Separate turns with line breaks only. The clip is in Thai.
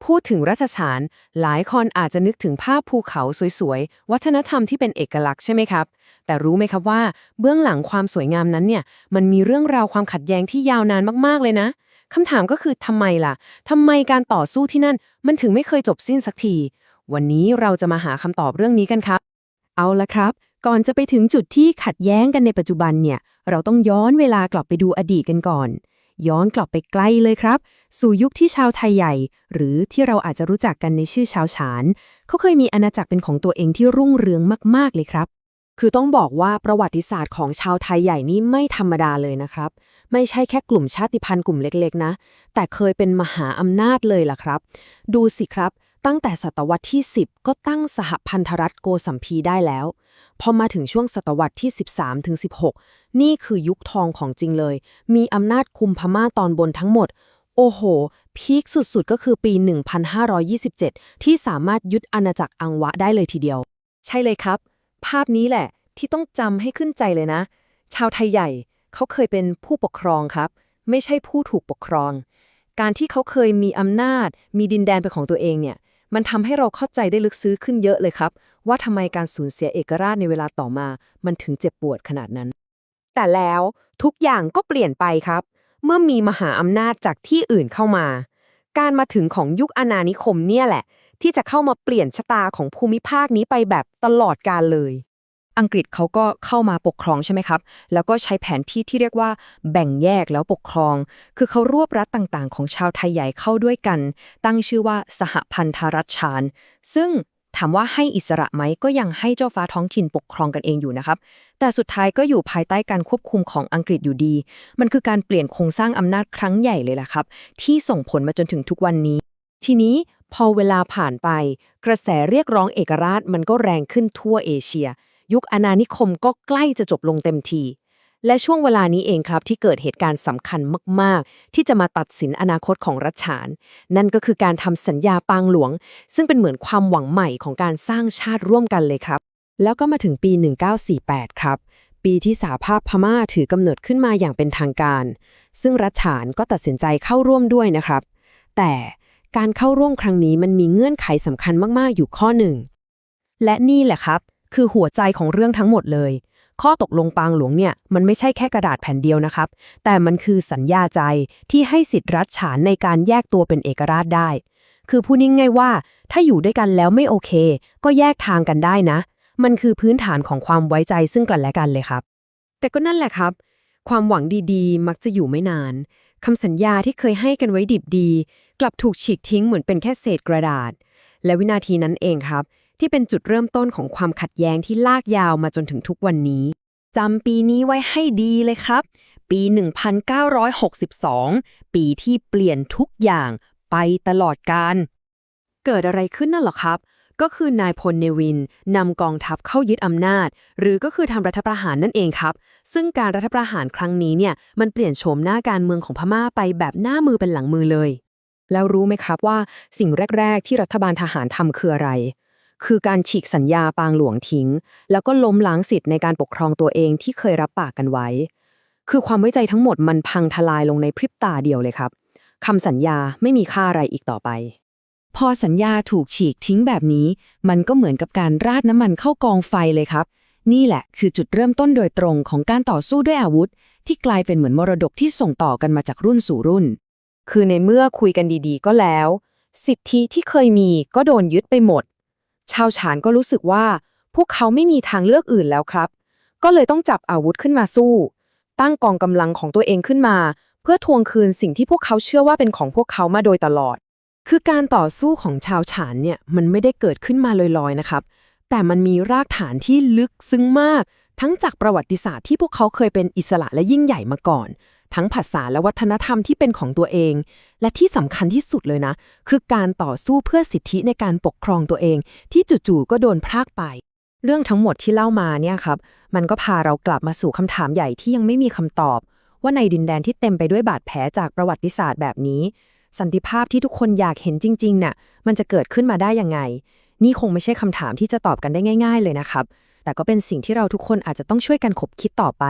พูดถึงราชฉานหลายคนอาจจะนึกถึงภาพภูเขาสวยๆวัฒนธรรมที่เป็นเอกลักษณ์ใช่ไหมครับแต่รู้ไหมครับว่าเบื้องหลังความสวยงามนั้นเนี่ยมันมีเรื่องราวความขัดแย้งที่ยาวนานมากๆเลยนะคำถามก็คือทำไมล่ะทำไมการต่อสู้ที่นั่นมันถึงไม่เคยจบสิ้นสักทีวันนี้เราจะมาหาคำตอบเรื่องนี้กันครับเอาละครับก่อนจะไปถึงจุดที่ขัดแย้งกันในปัจจุบันเนี่ยเราต้องย้อนเวลากลับไปดูอดีตกันก่อนย้อนกลับไปไกลเลยครับสู่ยุคที่ชาวไทยใหญ่หรือที่เราอาจจะรู้จักกันในชื่อชาวฉานเขาเคยมีอาณาจักรเป็นของตัวเองที่รุ่งเรืองมากๆเลยครับคือต้องบอกว่าประวัติศาสตร์ของชาวไทยใหญ่นี่ไม่ธรรมดาเลยนะครับไม่ใช่แค่กลุ่มชาติพันธุ์กลุ่มเล็กๆนะแต่เคยเป็นมหาอำนาจเลยล่ะครับดูสิครับตั้งแต่ศตวรรษที่10ก็ตั้งสหพันธรัฐโกสัมพีได้แล้วพอมาถึงช่วงศตวรรษที่13ถึง16นี่คือยุคทองของจริงเลยมีอำนาจคุมพม่าตอนบนทั้งหมดโอ้โหพีคสุดๆก็คือปี1527ที่สามารถยึดอาณาจักรอังวะได้เลยทีเดียวใช่เลยครับภาพนี้แหละที่ต้องจำให้ขึ้นใจเลยนะชาวไทยใหญ่เขาเคยเป็นผู้ปกครองครับไม่ใช่ผู้ถูกปกครองการที่เขาเคยมีอำนาจมีดินแดนเป็นของตัวเองเนี่ยมันทำให้เราเข้าใจได้ลึกซึ้งขึ้นเยอะเลยครับว่าทำไมการสูญเสียเอกราชในเวลาต่อมามันถึงเจ็บปวดขนาดนั้นแต่แล้วทุกอย่างก็เปลี่ยนไปครับเมื่อมีมหาอำนาจจากที่อื่นเข้ามาการมาถึงของยุคอาณานิคมเนี่ยแหละที่จะเข้ามาเปลี่ยนชะตาของภูมิภาคนี้ไปแบบตลอดกาลเลยอังกฤษเขาก็เข้ามาปกครองใช่ไหมครับแล้วก็ใช้แผนที่ที่เรียกว่าแบ่งแยกแล้วปกครองคือเขารวบรัฐต่างๆของชาวไทยใหญ่เข้าด้วยกันตั้งชื่อว่าสหพันธรัฐชานซึ่งถามว่าให้อิสระไหมก็ยังให้เจ้าฟ้าท้องถิ่นปกครองกันเองอยู่นะครับแต่สุดท้ายก็อยู่ภายใต้การควบคุมของอังกฤษอยู่ดีมันคือการเปลี่ยนโครงสร้างอำนาจครั้งใหญ่เลยล่ะครับที่ส่งผลมาจนถึงทุกวันนี้ทีนี้พอเวลาผ่านไปกระแสเรียกร้องเอกราชมันก็แรงขึ้นทั่วเอเชียยุคอาณานิคมก็ใกล้จะจบลงเต็มทีและช่วงเวลานี้เองครับที่เกิดเหตุการณ์สำคัญมากๆที่จะมาตัดสินอนาคตของรัชฉานนั่นก็คือการทำสัญญาปางหลวงซึ่งเป็นเหมือนความหวังใหม่ของการสร้างชาติร่วมกันเลยครับแล้วก็มาถึงปี1948ครับปีที่สหภาพพม่าถือกำเนิดขึ้นมาอย่างเป็นทางการซึ่งรัชฉานก็ตัดสินใจเข้าร่วมด้วยนะครับแต่การเข้าร่วมครั้งนี้มันมีเงื่อนไขสำคัญมากๆอยู่ข้อหนึ่งและนี่แหละครับคือหัวใจของเรื่องทั้งหมดเลยข้อตกลงปางหลวงเนี่ยมันไม่ใช่แค่กระดาษแผ่นเดียวนะครับแต่มันคือสัญญาใจที่ให้สิทธิ์รัฐฉานในการแยกตัวเป็นเอกราชได้คือพูดง่ายๆว่าถ้าอยู่ด้วยกันแล้วไม่โอเคก็แยกทางกันได้นะมันคือพื้นฐานของความไว้ใจซึ่งกันและกันเลยครับแต่ก็นั่นแหละครับความหวังดีๆมักจะอยู่ไม่นานคำสัญญาที่เคยให้กันไว้ดิบดีกลับถูกฉีกทิ้งเหมือนเป็นแค่เศษกระดาษและวินาทีนั้นเองครับที่เป็นจุดเริ่มต้นของความขัดแย้งที่ลากยาวมาจนถึงทุกวันนี้จำปีนี้ไว้ให้ดีเลยครับปี1962ปีที่เปลี่ยนทุกอย่างไปตลอดกาลเกิดอะไรขึ้นนั่นหรอครับก็คือนายพลเนวินนำกองทัพเข้ายึดอำนาจหรือก็คือทำรัฐประหารนั่นเองครับซึ่งการรัฐประหารครั้งนี้เนี่ยมันเปลี่ยนโฉมหน้าการเมืองของพม่าไปแบบหน้ามือเป็นหลังมือเลยแล้วรู้ไหมครับว่าสิ่งแรกๆที่รัฐบาลทหารทำคืออะไรคือการฉีกสัญญาปางหลวงทิ้งแล้วก็ล้มล้างสิทธิ์ในการปกครองตัวเองที่เคยรับปากกันไว้คือความไว้ใจทั้งหมดมันพังทลายลงในพริบตาเดียวเลยครับคำสัญญาไม่มีค่าอะไรอีกต่อไปพอสัญญาถูกฉีกทิ้งแบบนี้มันก็เหมือนกับการราดน้ำมันเข้ากองไฟเลยครับนี่แหละคือจุดเริ่มต้นโดยตรงของการต่อสู้ด้วยอาวุธที่กลายเป็นเหมือนมรดกที่ส่งต่อกันมาจากรุ่นสู่รุ่นคือในเมื่อคุยกันดีๆก็แล้วสิทธิที่เคยมีก็โดนยึดไปหมดชาวฉานก็รู้สึกว่าพวกเขาไม่มีทางเลือกอื่นแล้วครับก็เลยต้องจับอาวุธขึ้นมาสู้ตั้งกองกำลังของตัวเองขึ้นมาเพื่อทวงคืนสิ่งที่พวกเขาเชื่อว่าเป็นของพวกเขามาโดยตลอดคือการต่อสู้ของชาวฉานเนี่ยมันไม่ได้เกิดขึ้นมาลอยๆนะครับแต่มันมีรากฐานที่ลึกซึ้งมากทั้งจากประวัติศาสตร์ที่พวกเขาเคยเป็นอิสระและยิ่งใหญ่มาก่อนทั้งภาษาและวัฒนธรรมที่เป็นของตัวเองและที่สำคัญที่สุดเลยนะคือการต่อสู้เพื่อสิทธิในการปกครองตัวเองที่จู่ๆก็โดนพรากไปเรื่องทั้งหมดที่เล่ามาเนี่ยครับมันก็พาเรากลับมาสู่คำถามใหญ่ที่ยังไม่มีคำตอบว่าในดินแดนที่เต็มไปด้วยบาดแผลจากประวัติศาสตร์แบบนี้สันติภาพที่ทุกคนอยากเห็นจริงๆน่ะมันจะเกิดขึ้นมาได้ยังไงนี่คงไม่ใช่คำถามที่จะตอบกันได้ง่ายๆเลยนะครับแต่ก็เป็นสิ่งที่เราทุกคนอาจจะต้องช่วยกันคบคิดต่อไป